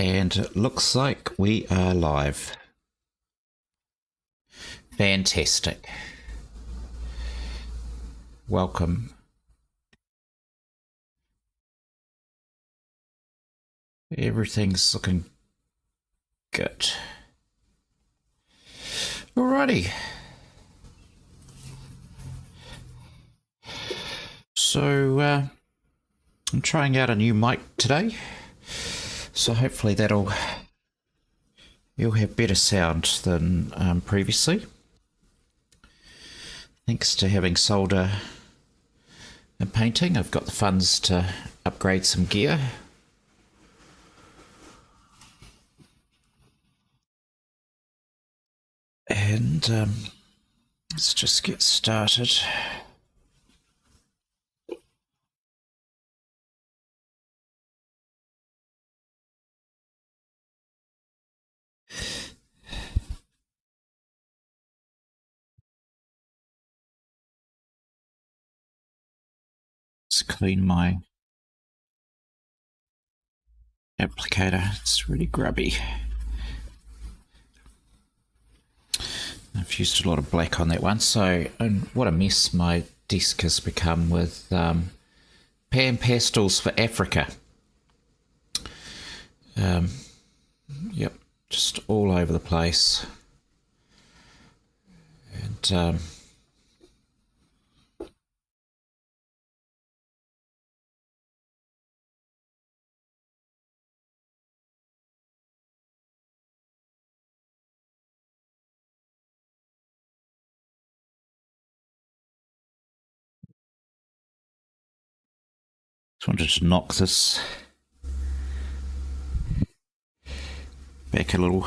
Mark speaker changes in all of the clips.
Speaker 1: And it looks like we are live. Fantastic. Welcome. Everything's looking good. Alrighty. So, I'm trying out a new mic today. So hopefully you'll have better sound than previously. Thanks to having solder and painting, I've got the funds to upgrade some gear. And let's just get started. Let's clean my applicator. It's really grubby. I've used a lot of black on that one. So, and what a mess my desk has become with pastels for Africa. Yep, just all over the place. And just wanted to knock this back a little.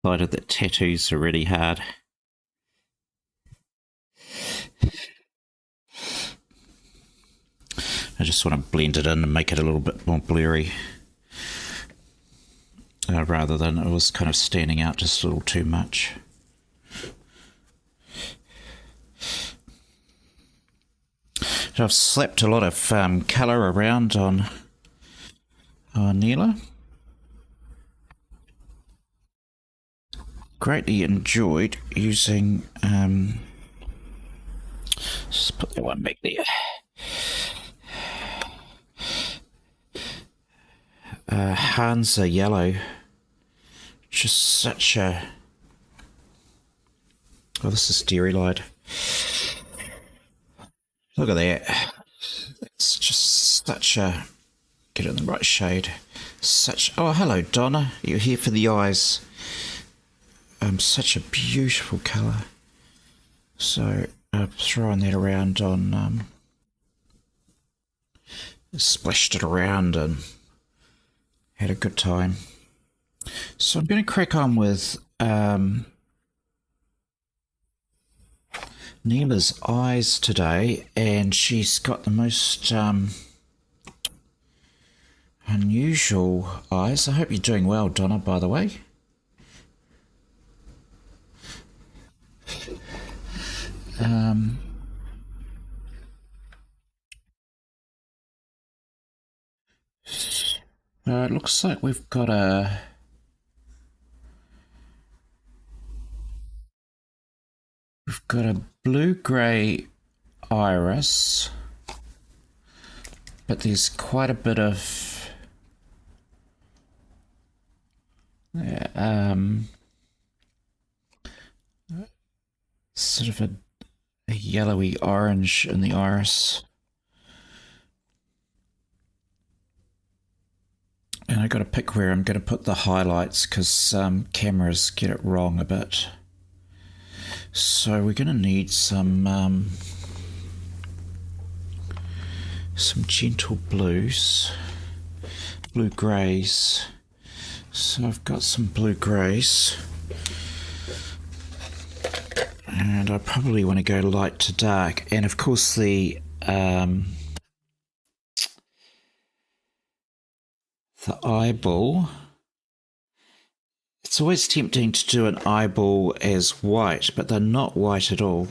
Speaker 1: Decided that tattoos are really hard. I just want to blend it in and make it a little bit more blurry, rather than it was kind of standing out just a little too much. So I've slapped a lot of colour around on Neela. Greatly enjoyed using, just put that one back there. Hansa Yellow, just such a, oh, this is Dairy Light. Look at that. It's just such a, get it in the right shade. Such, oh, hello Donna, you're here for the eyes. Such a beautiful colour. So I've thrown that around on, splashed it around and had a good time. So I'm going to crack on with Neela's eyes today, and she's got the most unusual eyes. I hope you're doing well, Donna, by the way. It looks like we've got a blue-grey iris, but there's quite a bit of sort of a yellowy orange in the iris. And I got to pick where I'm going to put the highlights because cameras get it wrong a bit. So we're going to need some gentle blues, blue greys. So I've got some blue greys, and I probably want to go light to dark. And of course the eyeball, it's always tempting to do an eyeball as white, but they're not white at all.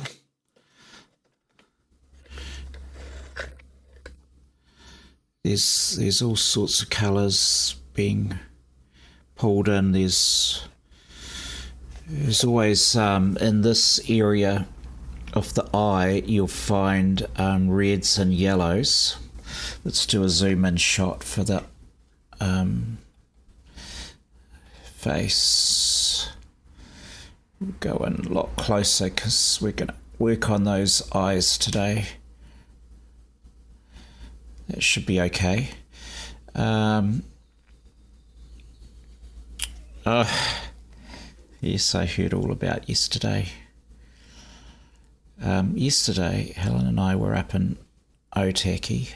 Speaker 1: There's all sorts of colours being pulled in. There's always in this area of the eye you'll find reds and yellows. Let's do a zoom in shot for the face. We'll go in a lot closer because we're going to work on those eyes today. That should be okay. Yes, I heard all about yesterday. Yesterday, Helen and I were up in Otaki,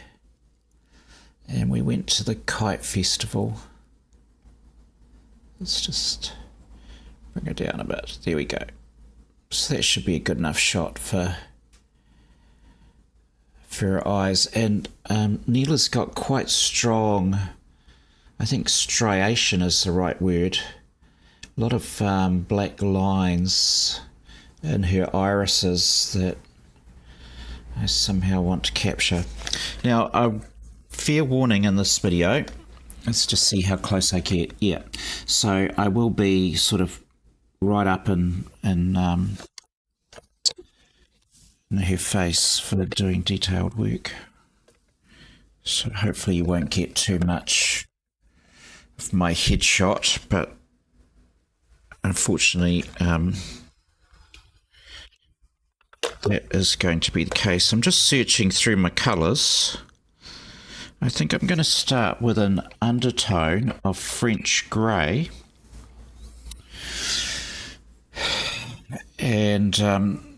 Speaker 1: and we went to the kite festival. Let's just bring it down a bit. There we go. So that should be a good enough shot for her eyes. And Neela's got quite strong, I think striation is the right word, a lot of black lines in her irises that I somehow want to capture. Now, a fair warning in this video, let's just see how close I get. Yeah, so I will be sort of right up in her face for doing detailed work. So hopefully you won't get too much of my headshot, but unfortunately that is going to be the case. I'm just searching through my colours. I think I'm going to start with an undertone of French grey, and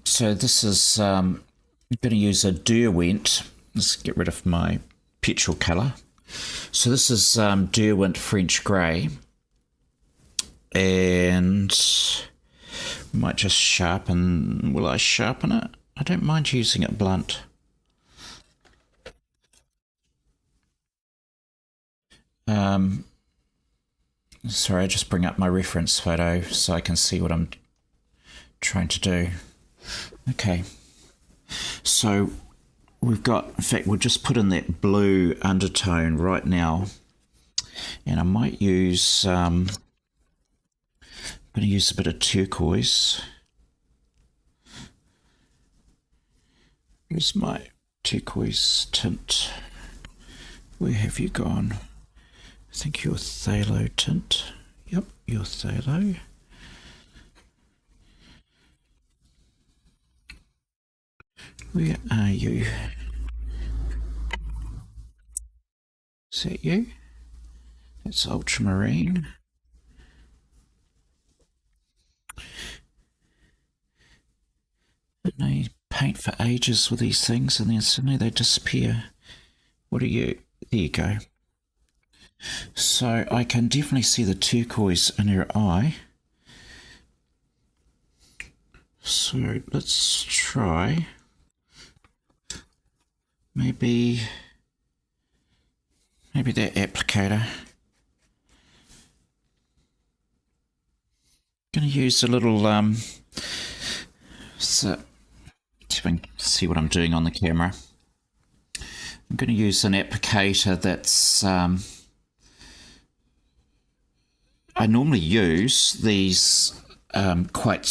Speaker 1: so this is I'm going to use a Derwent. Let's get rid of my petrol colour. So this is Derwent French grey, and might just sharpen. Will I sharpen it? I don't mind using it blunt. Sorry, I just bring up my reference photo so I can see what I'm trying to do. Okay, so we've got, in fact, we'll just put in that blue undertone right now, and I might use I'm going to use a bit of turquoise. Here's my turquoise tint. Where have you gone? I think your phthalo tint. Yep, your phthalo. Where are you? Is that you? That's ultramarine. And I paint for ages with these things and then suddenly they disappear. What are you? There you go. So I can definitely see the turquoise in her eye. So let's try maybe that applicator. I'm going to use a little so see if I can see what I'm doing on the camera. I'm going to use an applicator that's I normally use these quite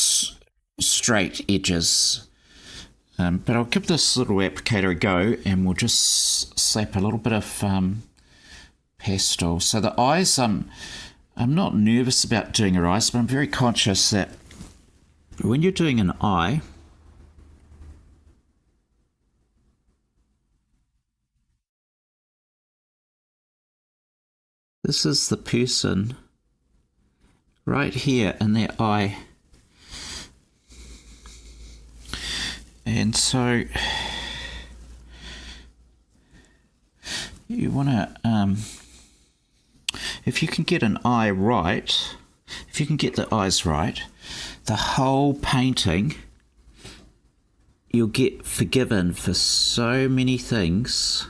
Speaker 1: straight edges, but I'll give this little applicator a go and we'll just slap a little bit of pastel. So the eyes, I'm not nervous about doing her eyes, but I'm very conscious that when you're doing an eye, this is the person right here in their eye. And so you want to, if you can get an eye right, if you can get the eyes right, the whole painting, you'll get forgiven for so many things.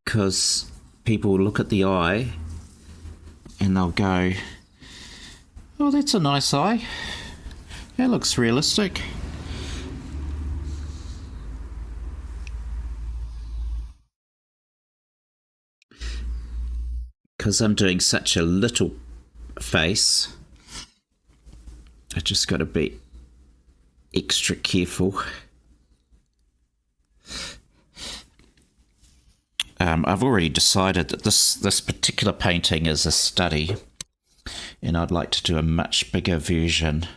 Speaker 1: Because people will look at the eye and they'll go, oh, that's a nice eye. That looks realistic. Because I'm doing such a little face, I just got to be extra careful. I've already decided that this particular painting is a study, and I'd like to do a much bigger version.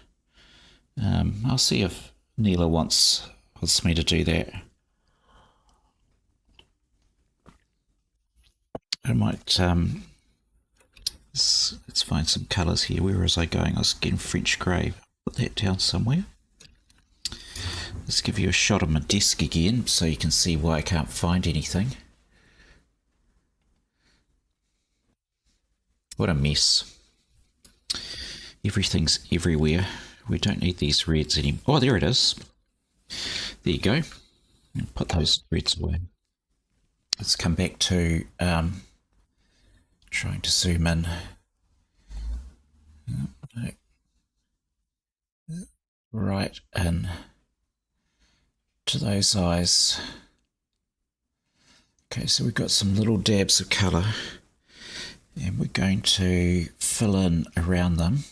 Speaker 1: I'll see if Neela wants me to do that. I might let's find some colours here. Where was I going? I was getting French grey. Put that down somewhere. Let's give you a shot of my desk again so you can see why I can't find anything. What a mess. Everything's everywhere. We don't need these reds anymore. Oh, there it is. There you go. Put those reds away. Let's come back to trying to zoom in. Right in to those eyes. Okay, so we've got some little dabs of colour, and we're going to fill in around them.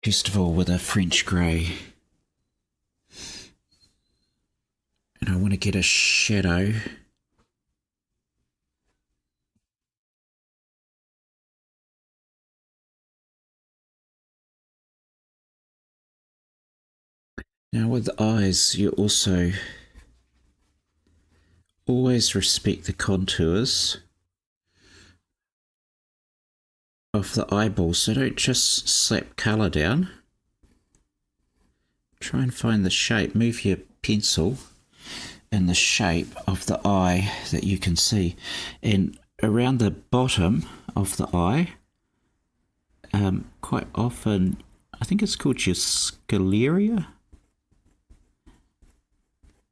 Speaker 1: First of all, with a French grey. And I want to get a shadow. Now with the eyes, you also always respect the contours of the eyeballs, so don't just slap colour down. Try and find the shape, move your pencil in the shape of the eye that you can see, and around the bottom of the eye, quite often, I think it's called your scleria,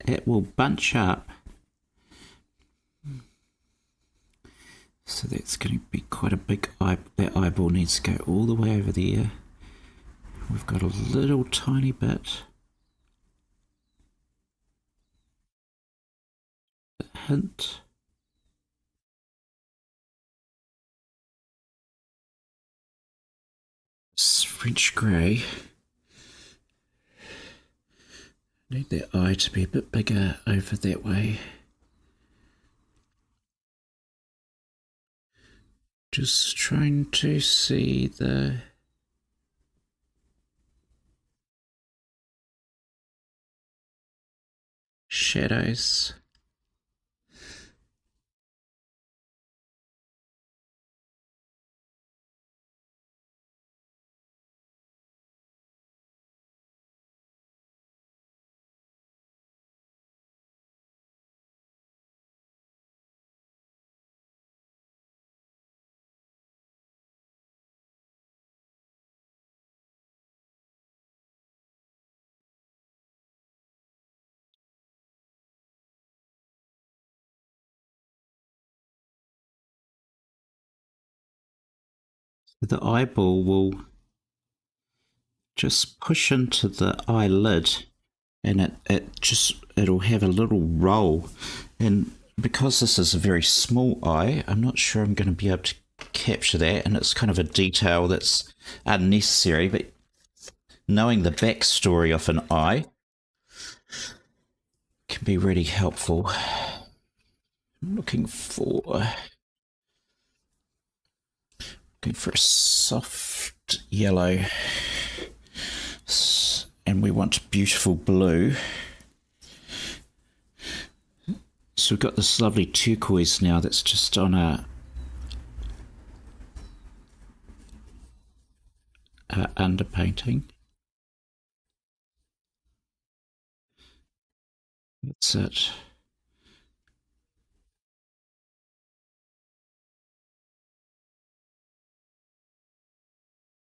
Speaker 1: it will bunch up. So that's going to be quite a big eye. That eyeball needs to go all the way over there. We've got a little tiny bit. A hint. It's French grey. Need that eye to be a bit bigger over that way. Just trying to see the shadows. The eyeball will just push into the eyelid, and it'll have a little roll. And because this is a very small eye, I'm not sure I'm going to be able to capture that, and it's kind of a detail that's unnecessary, but knowing the backstory of an eye can be really helpful. I'm looking for a soft yellow, and we want beautiful blue. So we've got this lovely turquoise now that's just on a underpainting. That's it.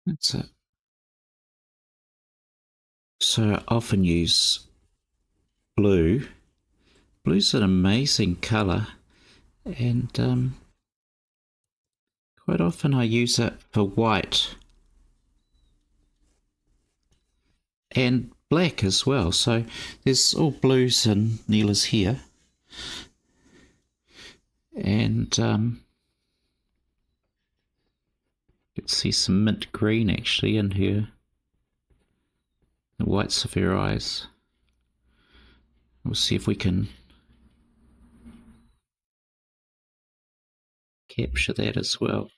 Speaker 1: That's it. So I often use blue. Blue's an amazing colour, and quite often I use it for white and black as well. So there's all blues and Neela's here, and you can see some mint green actually in her, the whites of her eyes. We'll see if we can capture that as well.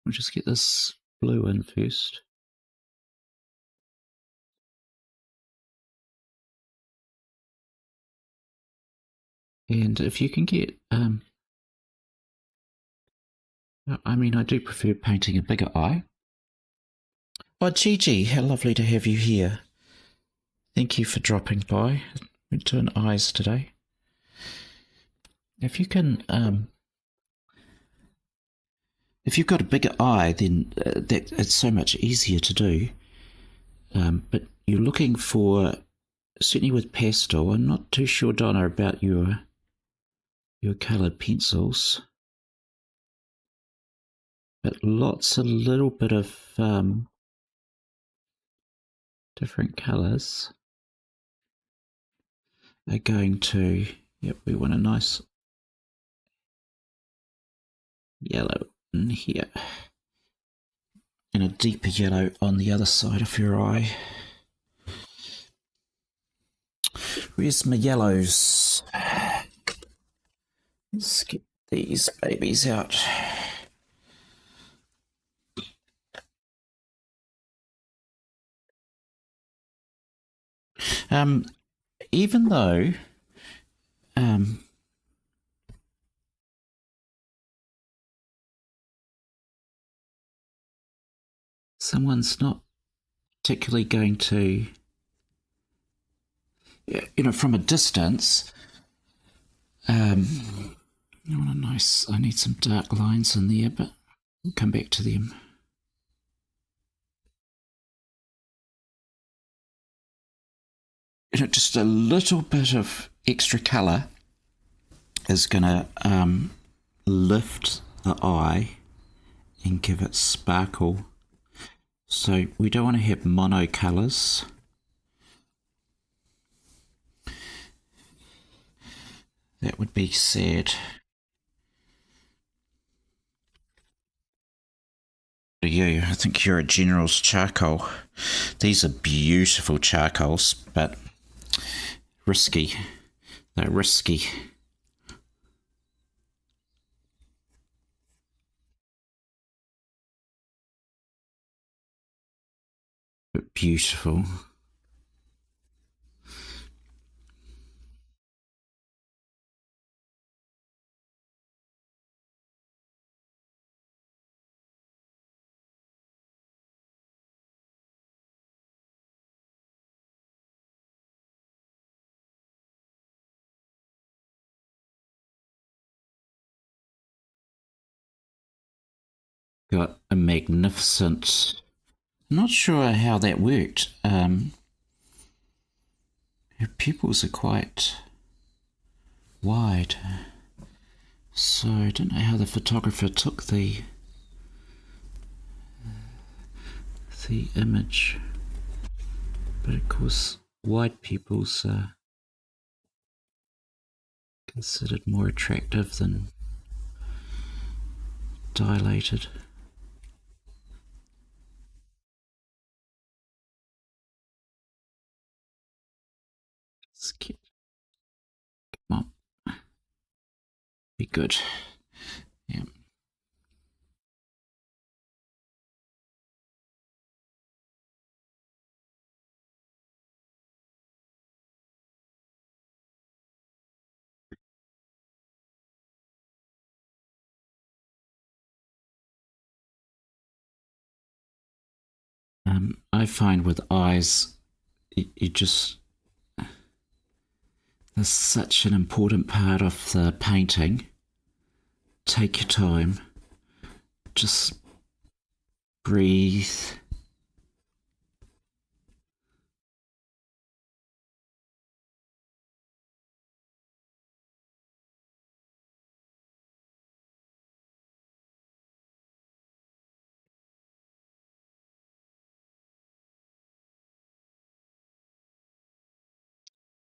Speaker 1: We'll just get this blue in first. And if you can get, I mean, I do prefer painting a bigger eye. Oh, Gigi, how lovely to have you here. Thank you for dropping by. We're doing eyes today. If you can, if you've got a bigger eye, then that it's so much easier to do. But you're looking for, certainly with pastel, I'm not too sure, Donna, about your coloured pencils, but lots, a little bit of different colours are going to, yep, we want a nice yellow in here and a deeper yellow on the other side of your eye. Where's my yellows? Let's get these babies out. Even though someone's not particularly going to, you know, from a distance, I want a nice, I need some dark lines in there, but we'll come back to them. You know, just a little bit of extra colour is going to lift the eye and give it sparkle. So we don't want to have mono colours. That would be sad. You, I think you're a General's charcoal. These are beautiful charcoals, but risky. They're risky. But beautiful. Got a magnificent. I'm not sure how that worked. Her pupils are quite wide, so I don't know how the photographer took the image. But of course, wide pupils are considered more attractive than dilated. Come on. Be good. Yeah. I find with eyes, you just, there's such an important part of the painting. Take your time, just breathe.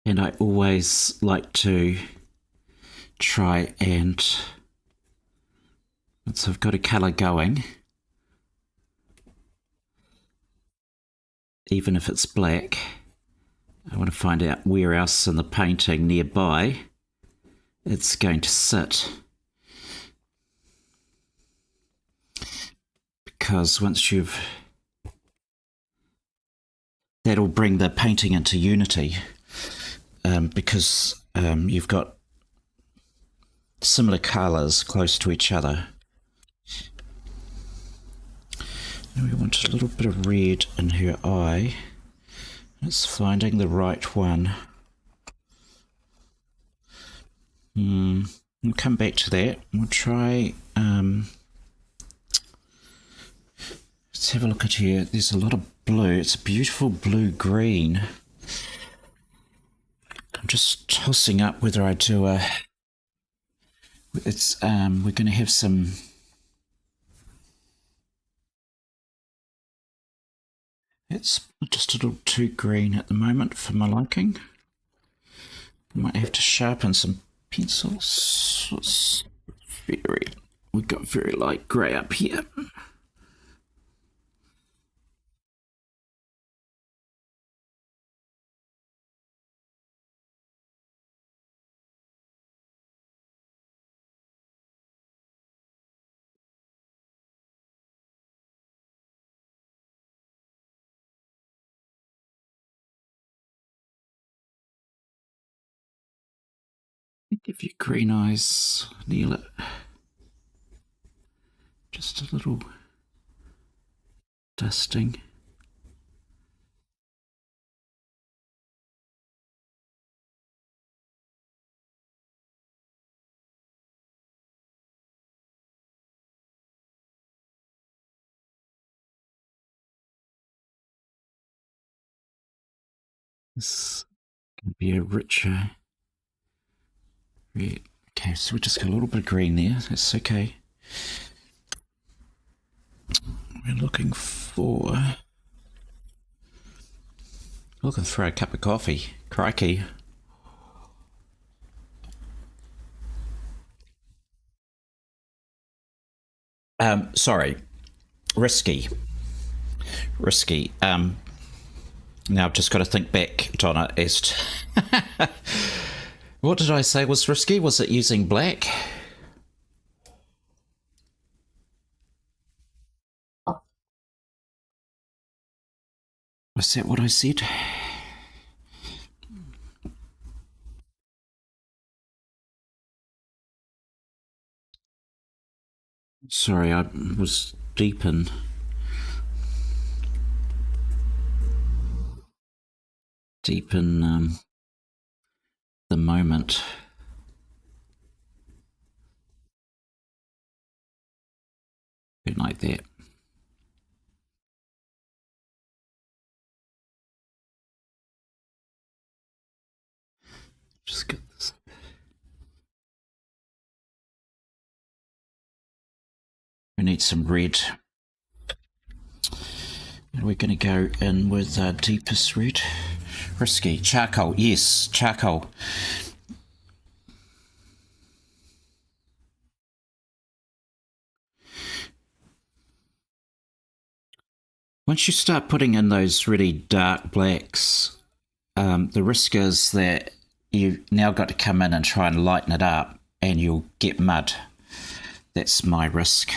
Speaker 1: And I always like to try and, once I've got a colour going, even if it's black, I want to find out where else in the painting nearby it's going to sit. Because once you've, that'll bring the painting into unity, because you've got similar colours close to each other. And we want a little bit of red in her eye. It's finding the right one. We'll come back to that. We'll try. Let's have a look at here. There's a lot of blue. It's a beautiful blue-green. I'm just tossing up whether I do a. It's we're going to have some. It's just a little too green at the moment for my liking. Might have to sharpen some pencils. It's very. We've got very light grey up here. Give you green eyes, Neil it. Just a little dusting. This can be a richer red. Okay, so we just got a little bit of green there. That's okay. We're looking for a cup of coffee. Crikey. Sorry. Risky. Risky. Now I've just got to think back, Donna, as to what did I say was risky? Was it using black? Was that what I said? Sorry, I was deep in the moment. Bit like that. Just get this. We need some red. And we're going to go in with deepest red. Risky. Charcoal. Yes, charcoal. Once you start putting in those really dark blacks, the risk is that you've now got to come in and try and lighten it up and you'll get mud. That's my risk.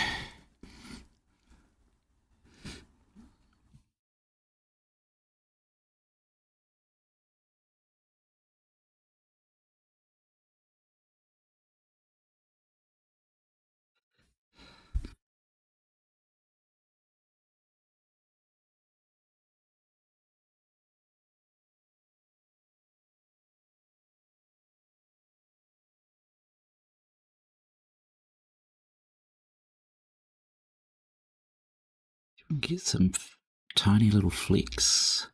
Speaker 1: Get some tiny little flecks.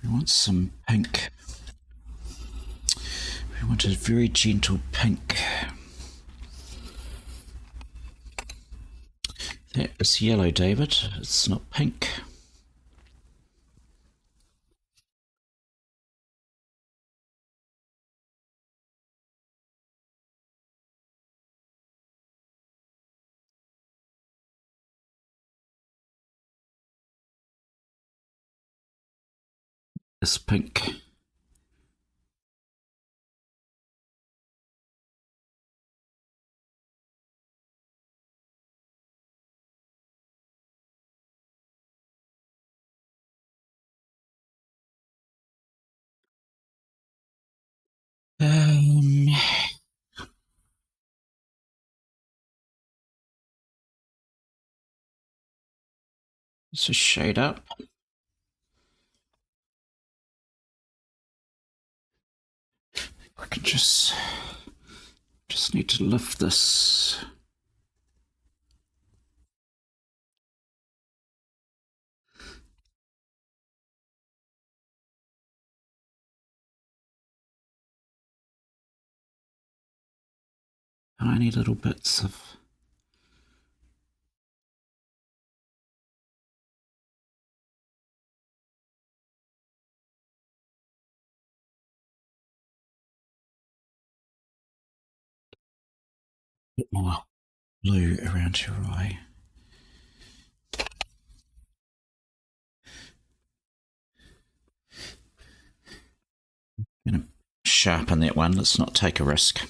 Speaker 1: We want some pink. We want a very gentle pink. That is yellow, David. It's not pink. It's pink. Um, it's a shade up. I can just need to lift this. Tiny little bits of. Bit more blue around your eye. I'm going to sharpen that one. Let's not take a risk.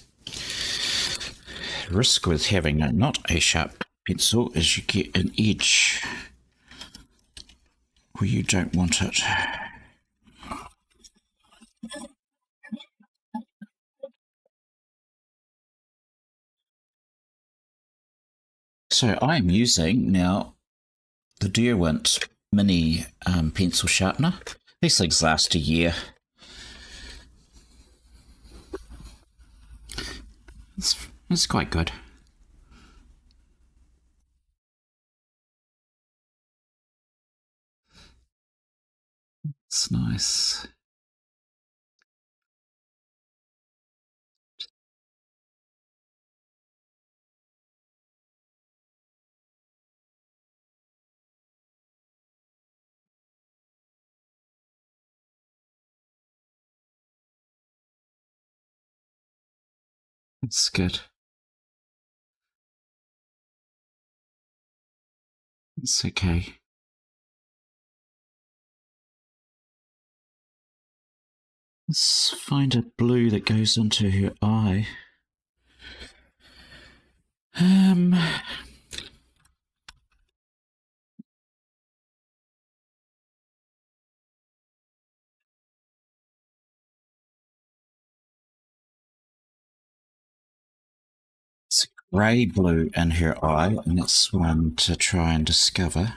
Speaker 1: Risk with having not a sharp pencil is you get an edge where you don't want it. So I'm using now the Derwent mini pencil sharpener. These things last a year. It's quite good. It's nice. It's good. It's okay. Let's find a blue that goes into her eye. Um, it's a grey blue in her eye, and that's one to try and discover.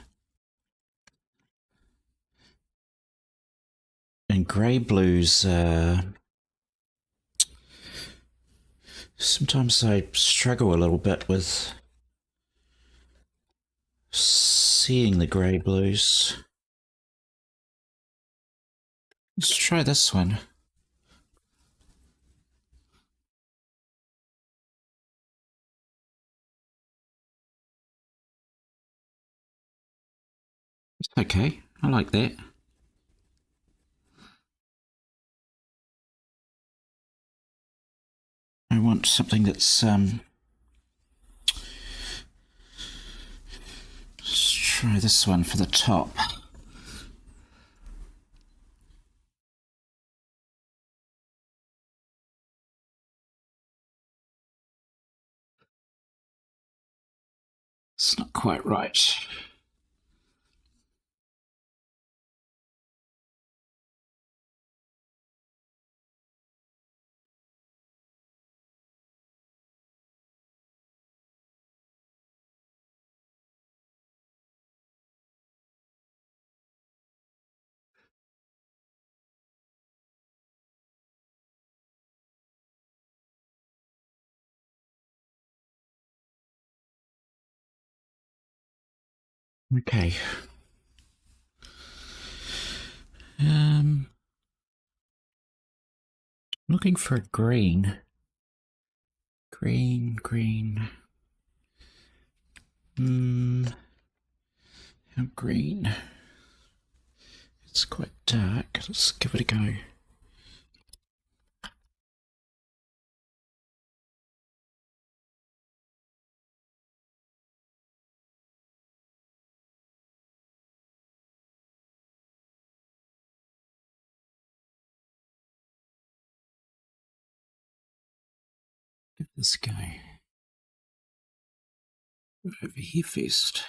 Speaker 1: And grey blues, sometimes I struggle a little bit with seeing the grey blues. Let's try this one. It's okay. I like that. I want something that's let's try this one for the top. It's not quite right. Okay. Um, looking for a green. Green. How green? It's quite dark. Let's give it a go. Give this a go. Over here first.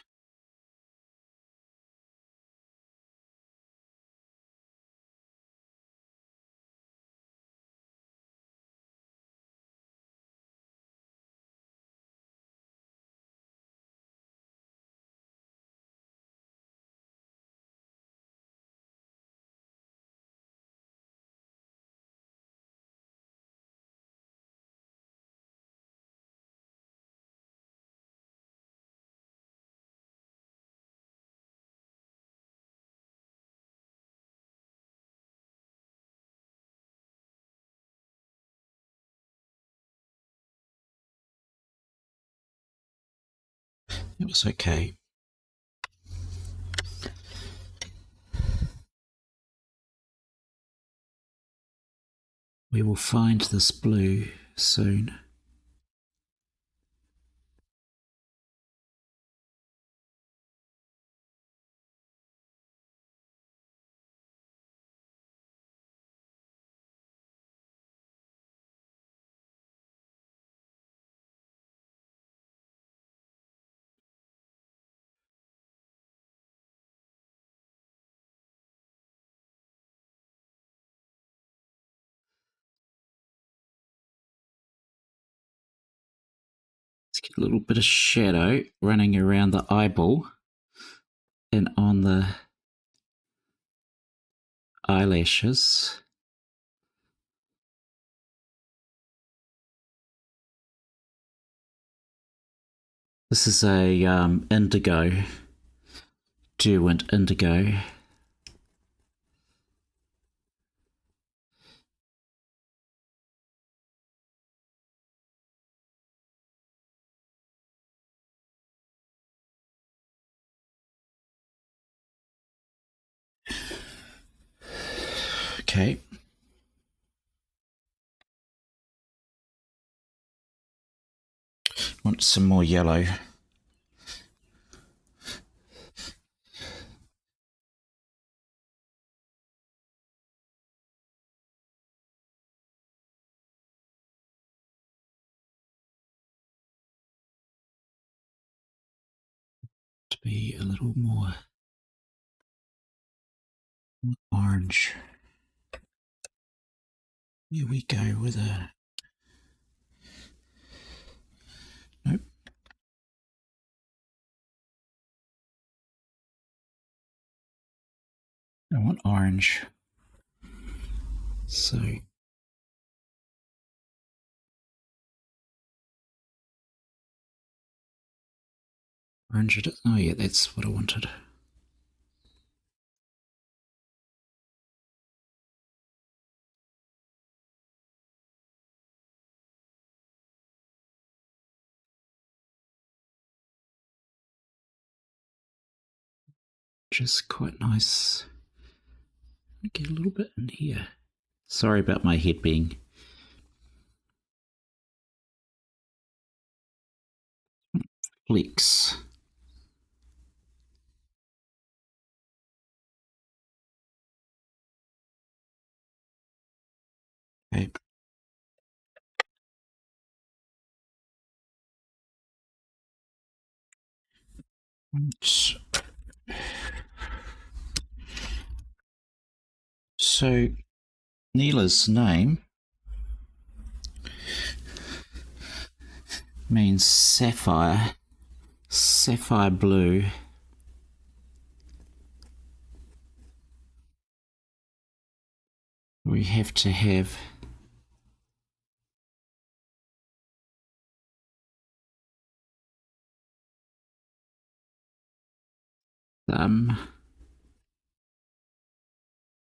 Speaker 1: It was okay. We will find this blue soon. Let's get a little bit of shadow running around the eyeball and on the eyelashes. This is a indigo, Derwent indigo. Okay. Want some more yellow. To be a little more orange. Here we go with a... Nope. I want orange. So... Orange it. Oh yeah, that's what I wanted. Just quite nice. Get a little bit in here. Sorry about my head being... Flex. Okay. So, Neela's name means sapphire, sapphire blue. We have to have some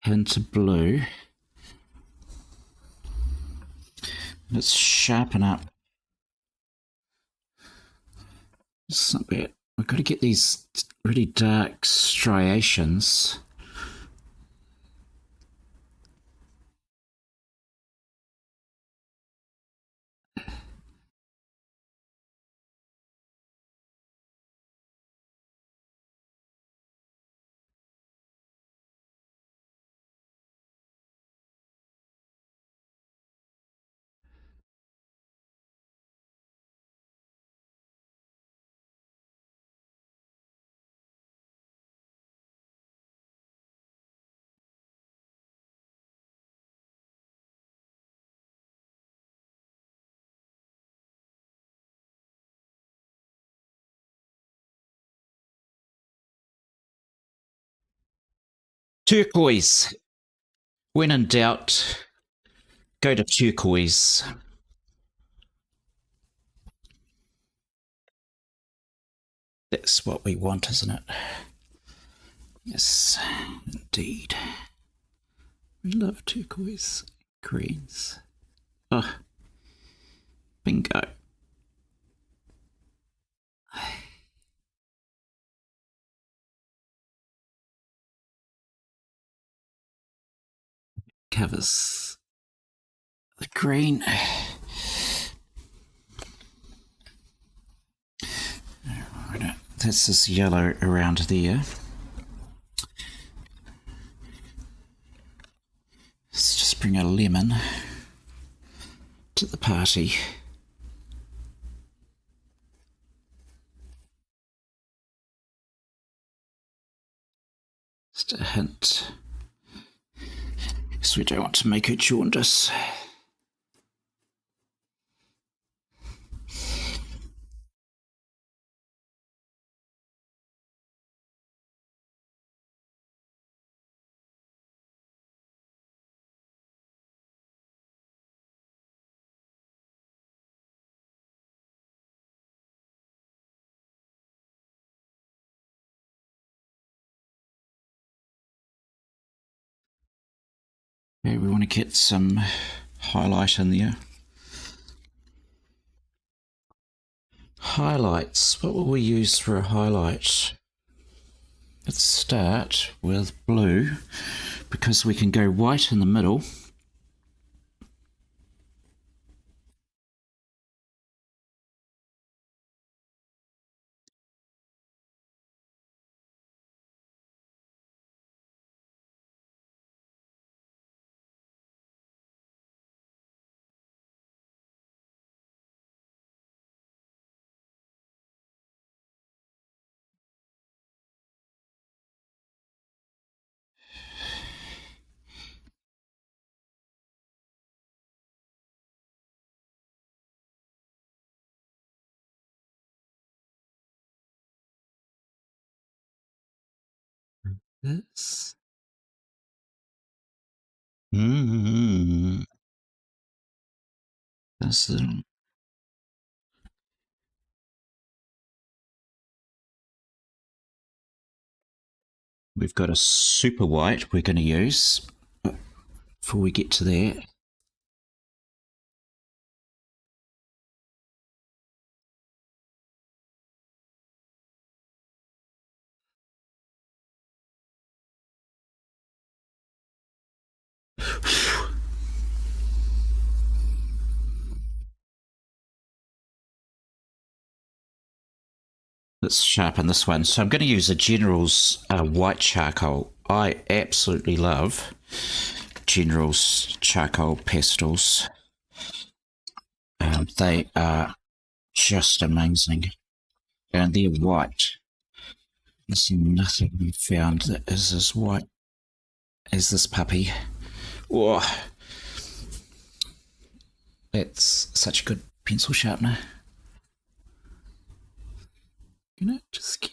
Speaker 1: hint of blue. Let's sharpen up. It's not bad. We've got to get these really dark striations. Turquoise. When in doubt, go to turquoise. That's what we want, isn't it? Yes, indeed. We love turquoise greens. Oh, bingo. Covers the green. Right, that's this yellow around there. Let's just bring a lemon to the party. Just a hint. Because we don't want to make it jaundice. Okay, we want to get some highlight in there. Highlights. What will we use for a highlight? Let's start with blue because we can go white in the middle. This. That's the. We've got a super white we're going to use before we get to that. Let's sharpen this one. So I'm going to use a General's white charcoal. I absolutely love General's charcoal pastels. They are just amazing. And they're white. There's nothing found that is as white as this puppy. Oh, that's such a good pencil sharpener. You know, just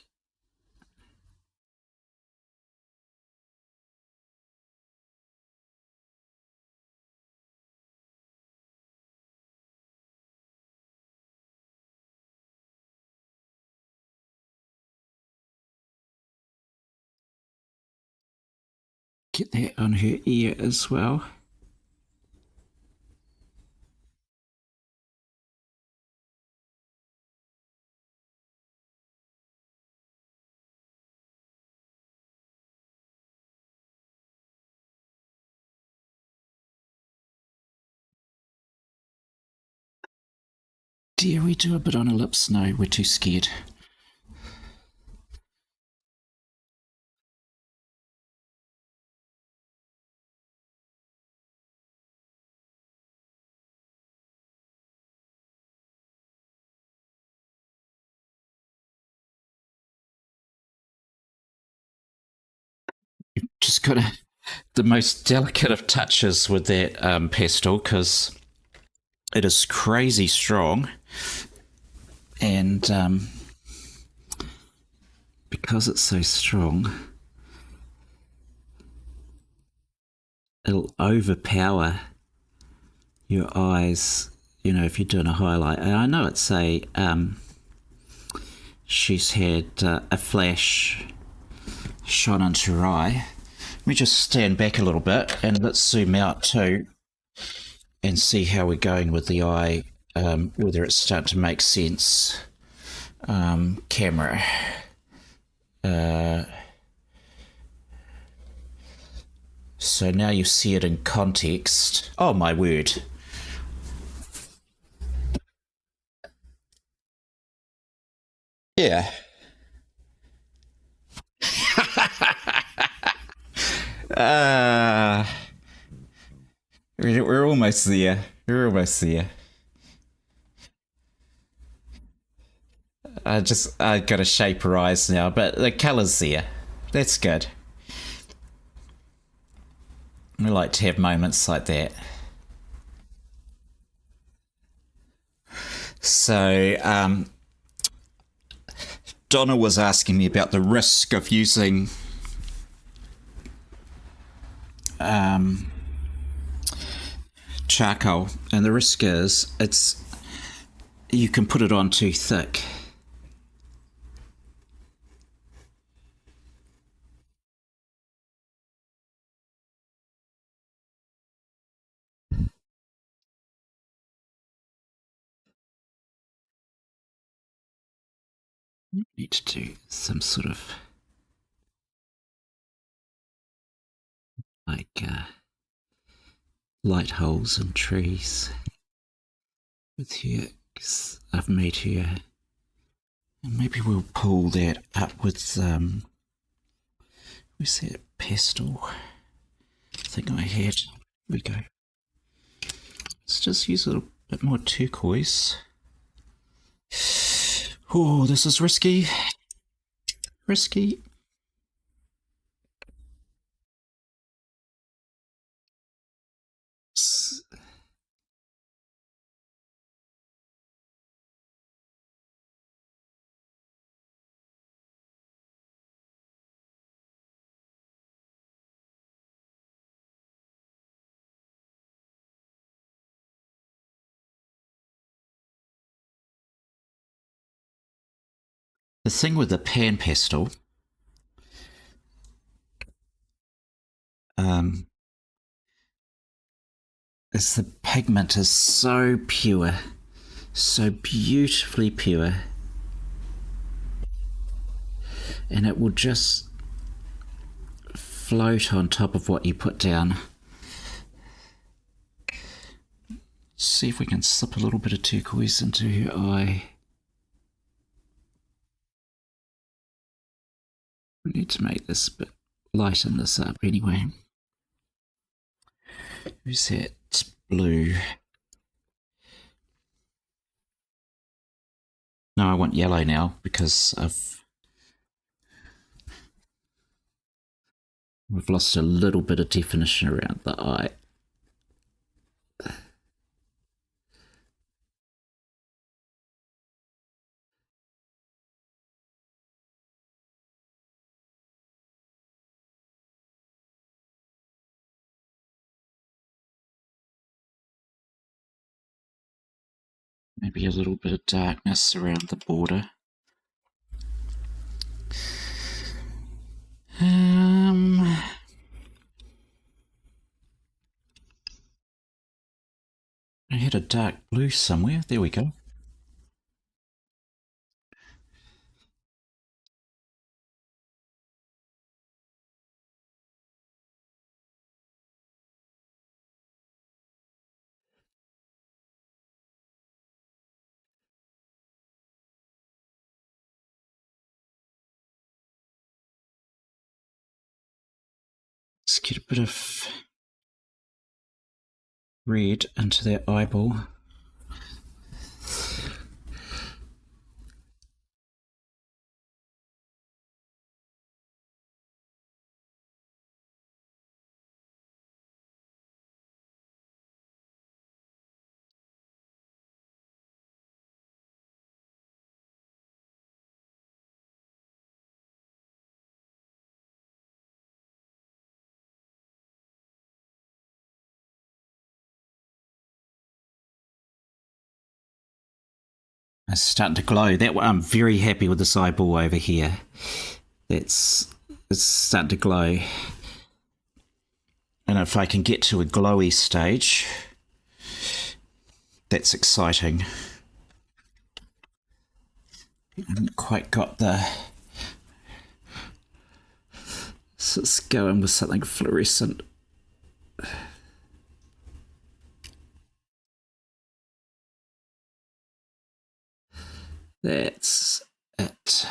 Speaker 1: Get that on her ear as well. Dare we do a bit on her lips? No, we're too scared. Just got the most delicate of touches with that pastel because it is crazy strong, and because it's so strong, it'll overpower your eyes. You know, if you're doing a highlight, and I know it's she's had a flash shone into her eye. Let me just stand back a little bit and let's zoom out too and see how we're going with the eye, whether it's starting to make sense. Camera. So now you see it in context. Oh my word. Yeah. uh, we're almost there. We're almost there. I gotta shape her eyes now, but the colour's there. That's good. We like to have moments like that. So, Donna was asking me about the risk of using charcoal, and the risk is you can put it on too thick. Need to do some sort of like light holes in trees with here. I've made here, and maybe we'll pull that up with where's that pastel? I think I had. Here we go. Let's just use a little bit more turquoise. Oh, this is risky. Risky. The thing with the pan pastel, is the pigment is so pure, so beautifully pure, and it will just float on top of what you put down. See if we can slip a little bit of turquoise into her eye. We need to make this a bit, lighten this up anyway. Who's that blue? No, I want yellow now because we've lost a little bit of definition around the eye. Maybe a little bit of darkness around the border. I had a dark blue somewhere. There we go. Let's get a bit of red into that eyeball. It's starting to glow. That I'm very happy with this eyeball over here. It's starting to glow. And if I can get to a glowy stage, that's exciting. I haven't quite got the... So let's go in with something fluorescent. That's it.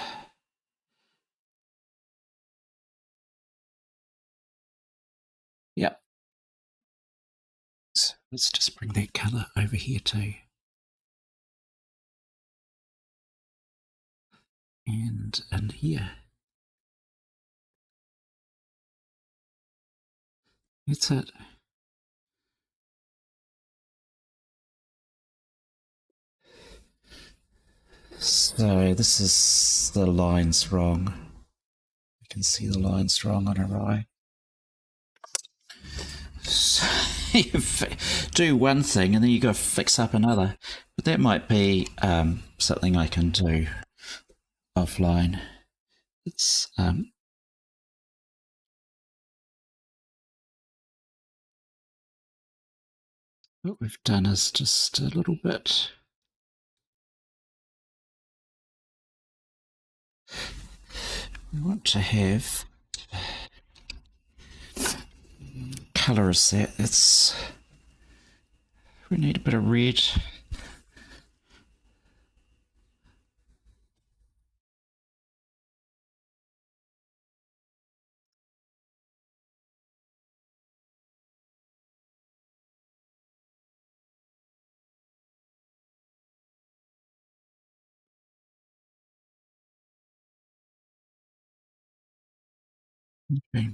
Speaker 1: Yep. So let's just bring that colour over here too. And in here. That's it. So this is the lines wrong. You can see the lines wrong on her eye. So you do one thing and then you go fix up another. But that might be something I can do offline. It's what we've done is just a little bit. We want to have colour is that. It's we need a bit of red. Okay.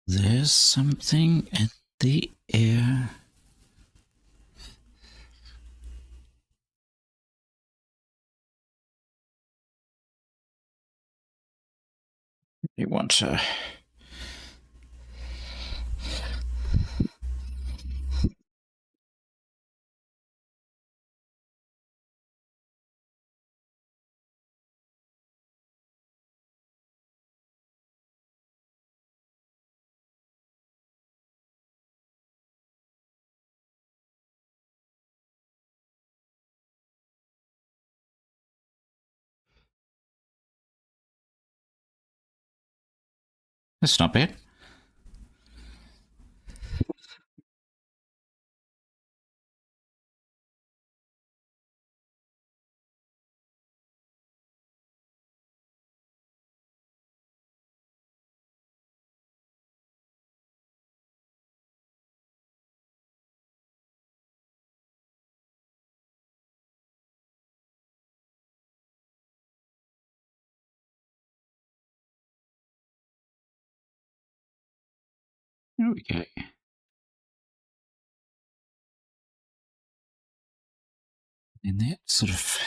Speaker 1: There's something in the air. You want to that's not bad. There we go. And that sort of...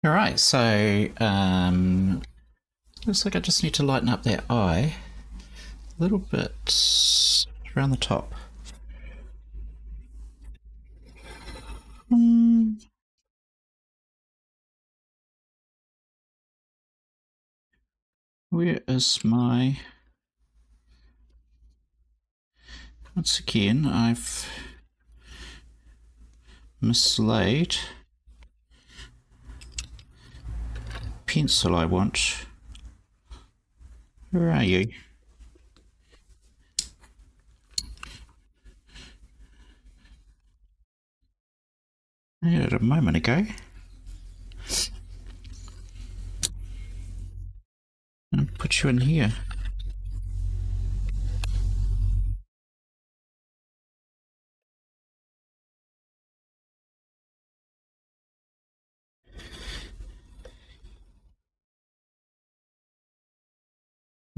Speaker 1: All right, so looks like I just need to lighten up that eye a little bit around the top. Where is my... Once again, I've mislaid pencil I want. Where are you? I had it a moment ago. And put you in here.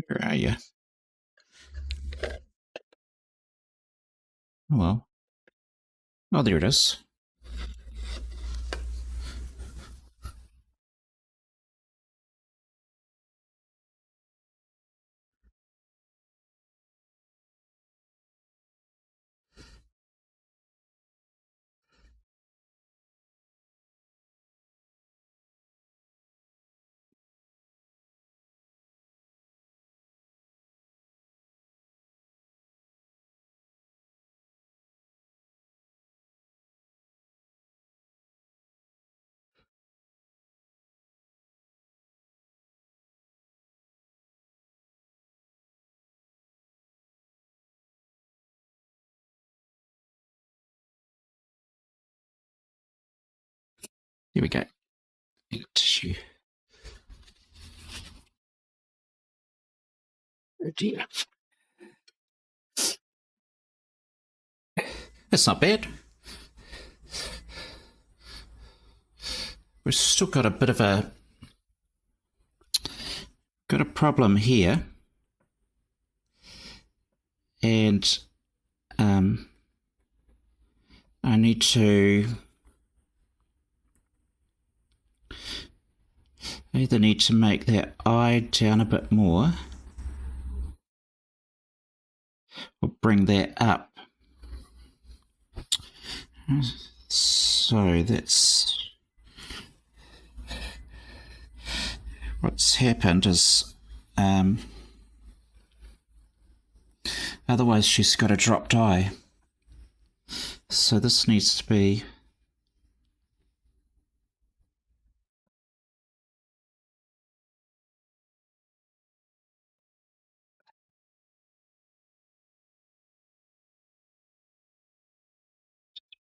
Speaker 1: Where are you? Oh well. Oh, there it is. Here we go. Tissue. Oh dear. That's not bad. We've still got a bit of a problem here, and I need to either need to make that eye down a bit more or bring that up. So that's what's happened is otherwise she's got a dropped eye. So this needs to be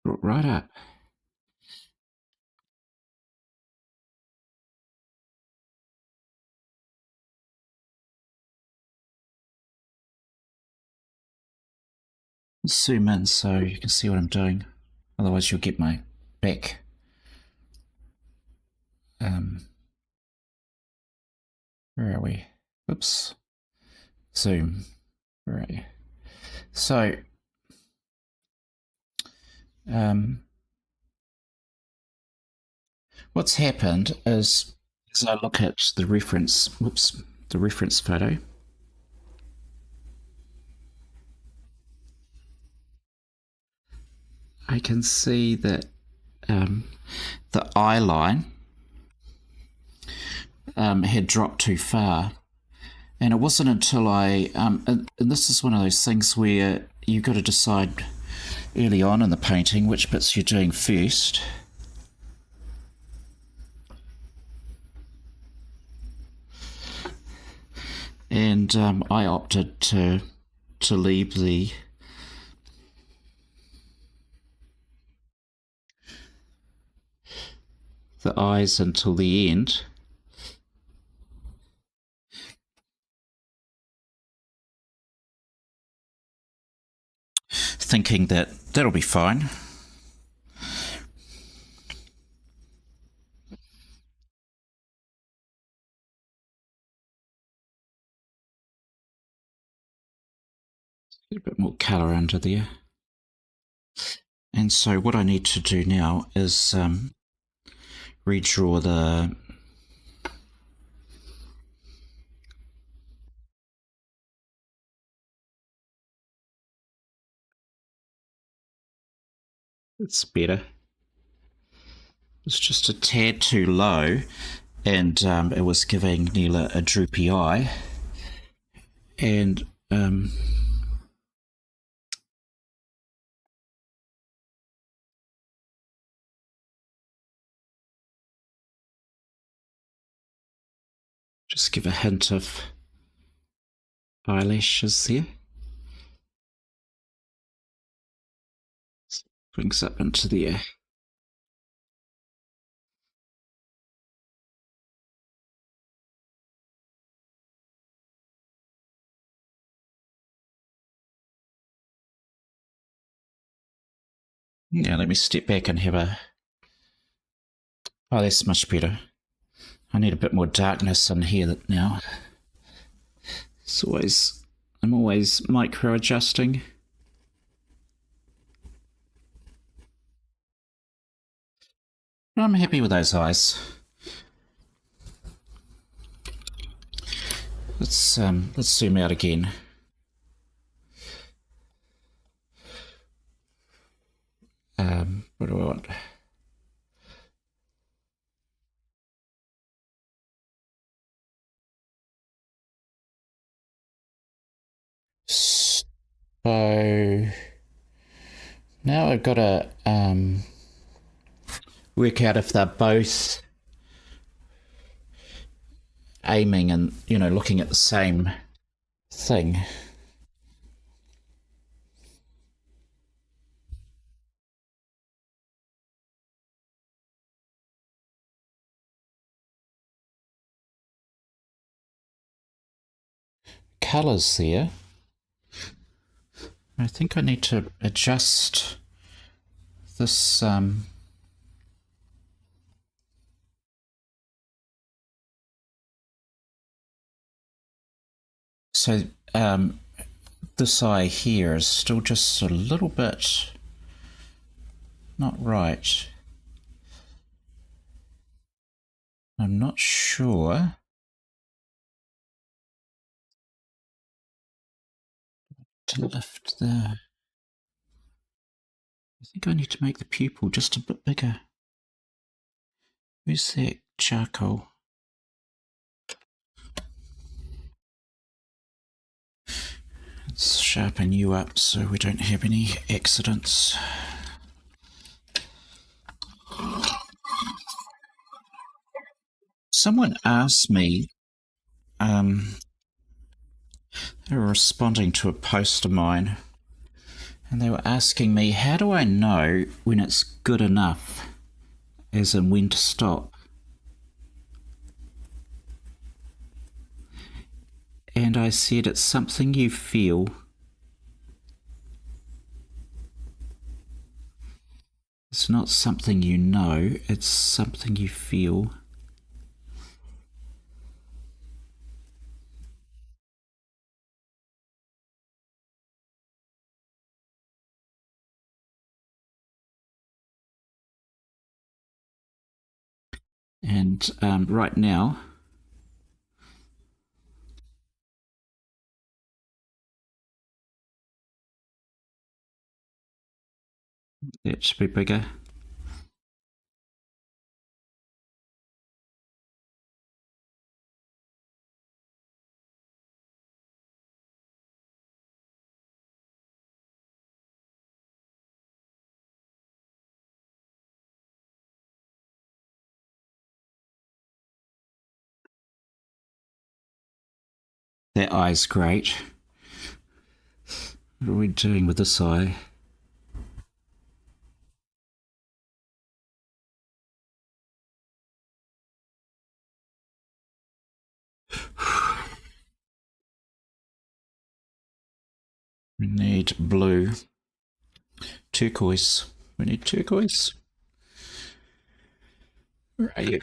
Speaker 1: brought right up. Zoom in so you can see what I'm doing. Otherwise you'll get my back. Where are we? Oops. Zoom. Where are you? So what's happened is as I look at the reference photo, I can see that the eye line had dropped too far. And it wasn't until and this is one of those things where you've got to decide early on in the painting which bits you're doing first. And I opted to leave the eyes until the end. thinking that that'll be fine. Get a bit more colour under there. And so what I need to do now is redraw the it's better. It's just a tad too low, and it was giving Neela a droopy eye. And just give a hint of eyelashes there. Brings up into the air. Yeah, let me step back and have a... Oh, that's much better. I need a bit more darkness in here now. I'm always micro adjusting. I'm happy with those eyes. Let's zoom out again. What do I want? So now I've got to work out if they're both aiming and, looking at the same thing. Colours there. I think I need to adjust this so this eye here is still just a little bit not right. I'm not sure. To lift the... I think I need to make the pupil just a bit bigger. Where's that charcoal? Let's sharpen you up so we don't have any accidents. Someone asked me, they were responding to a post of mine, and they were asking me, how do I know when it's good enough, as in when to stop? And I said, it's something you feel. It's not something you know, it's something you feel. And right now, that should be bigger. That eye's great. What are we doing with this eye? We need blue. Turquoise. We need turquoise. Where are you?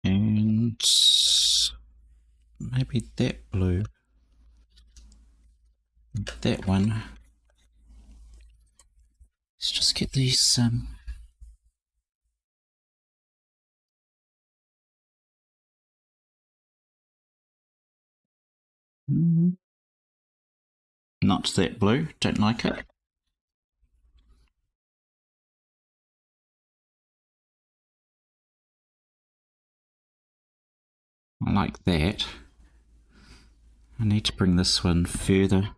Speaker 1: And maybe that blue. That one. Let's just get these not that blue, don't like it. I like that. I need to bring this one further.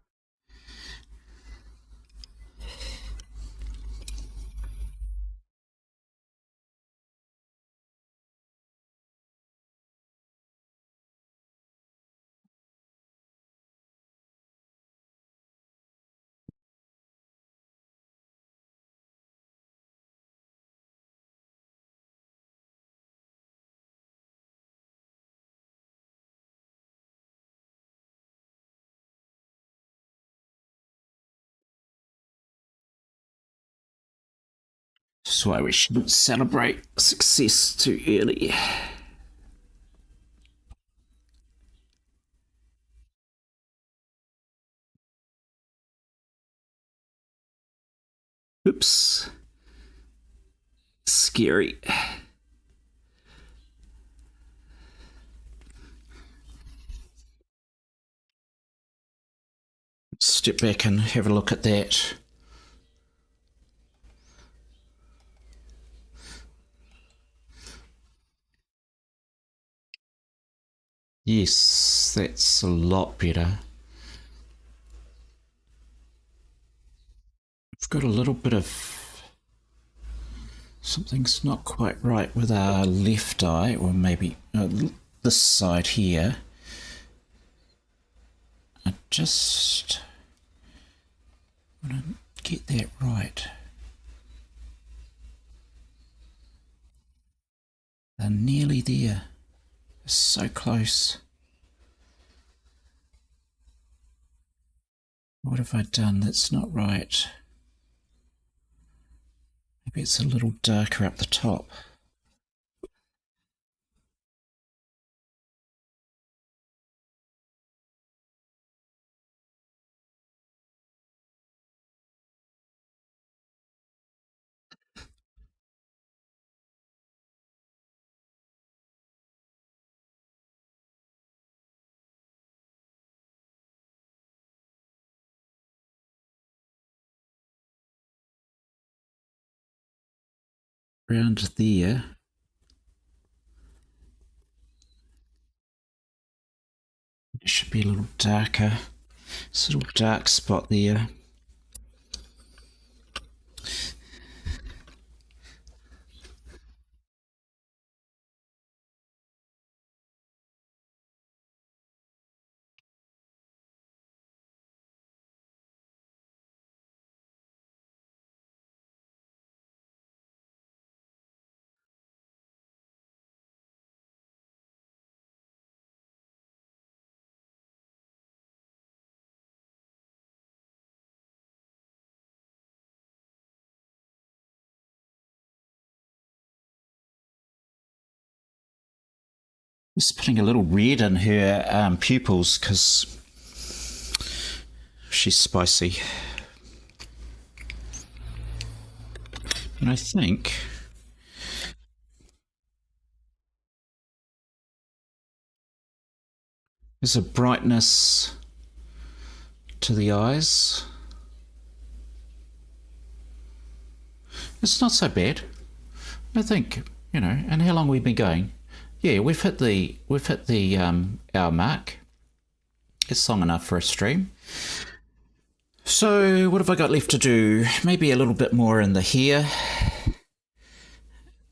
Speaker 1: That's why we shouldn't celebrate success too early. Oops. Scary. Step back and have a look at that. Yes, that's a lot better. We've got a little bit of something's not quite right with our left eye, or maybe this side here. I just want to get that right. They're nearly there. They're so close. What have I done that's not right? Maybe it's a little darker up the top. Around there. It should be a little darker. It's a little dark spot there. Just putting a little red in her pupils because she's spicy. And I think there's a brightness to the eyes. It's not so bad. I think, and how long have we been going? Yeah, we've hit the hour mark. It's long enough for a stream. So what have I got left to do? Maybe a little bit more in the hair.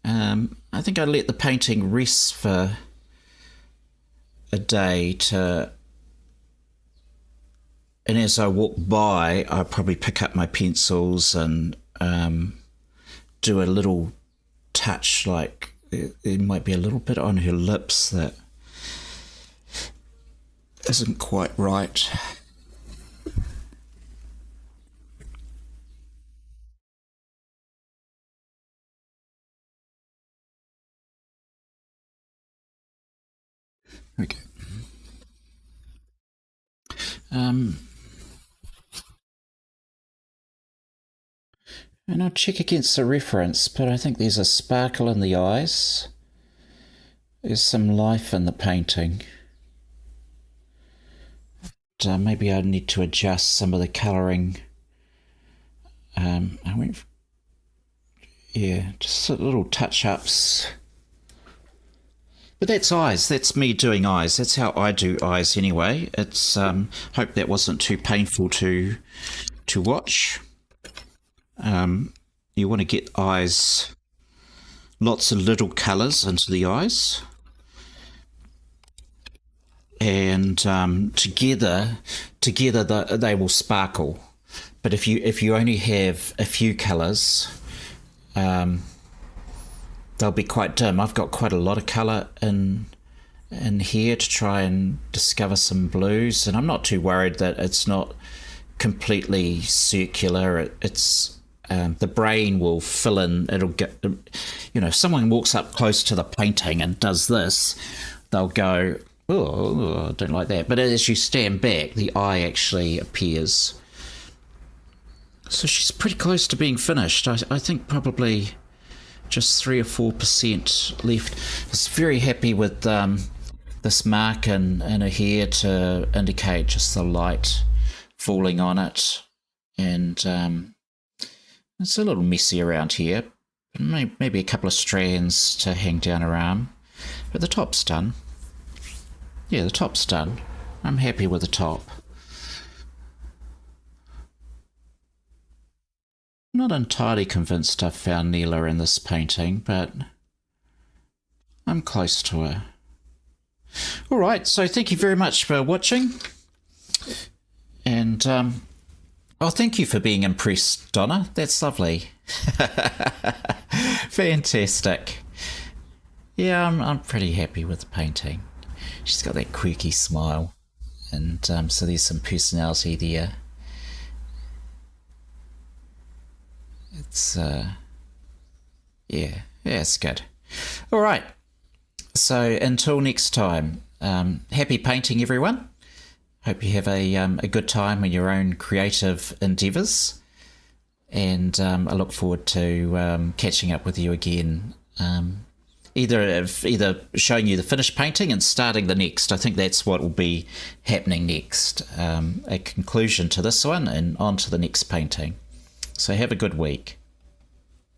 Speaker 1: I think I let the painting rest for a day and as I walk by, I'll probably pick up my pencils and do a little touch, like there might be a little bit on her lips that isn't quite right. Okay. And I'll check against the reference, but I think there's a sparkle in the eyes. There's some life in the painting. Maybe I need to adjust some of the colouring. Just little touch-ups. But that's eyes. That's me doing eyes. That's how I do eyes anyway. It's hope that wasn't too painful to watch. You want to get eyes, lots of little colours into the eyes, and together they will sparkle. But if you only have a few colours, they'll be quite dim. I've got quite a lot of colour in here to try and discover some blues, and I'm not too worried that it's not completely circular. It's the brain will fill in. It'll get, if someone walks up close to the painting and does this, they'll go, oh, I don't like that. But as you stand back, the eye actually appears. So she's pretty close to being finished. I think probably just 3 or 4% left. I was very happy with this mark in her hair to indicate just the light falling on it. And it's a little messy around here. Maybe a couple of strands to hang down her arm. But the top's done. Yeah, the top's done. I'm happy with the top. Not entirely convinced I've found Neela in this painting, but I'm close to her. All right, so thank you very much for watching. And, thank you for being impressed, Donna. That's lovely. Fantastic. Yeah, I'm pretty happy with the painting. She's got that quirky smile. And so there's some personality there. It's, it's good. All right. So until next time, happy painting, everyone. Hope you have a good time in your own creative endeavours. And I look forward to catching up with you again. Either showing you the finished painting and starting the next. I think that's what will be happening next. A conclusion to this one and on to the next painting. So have a good week.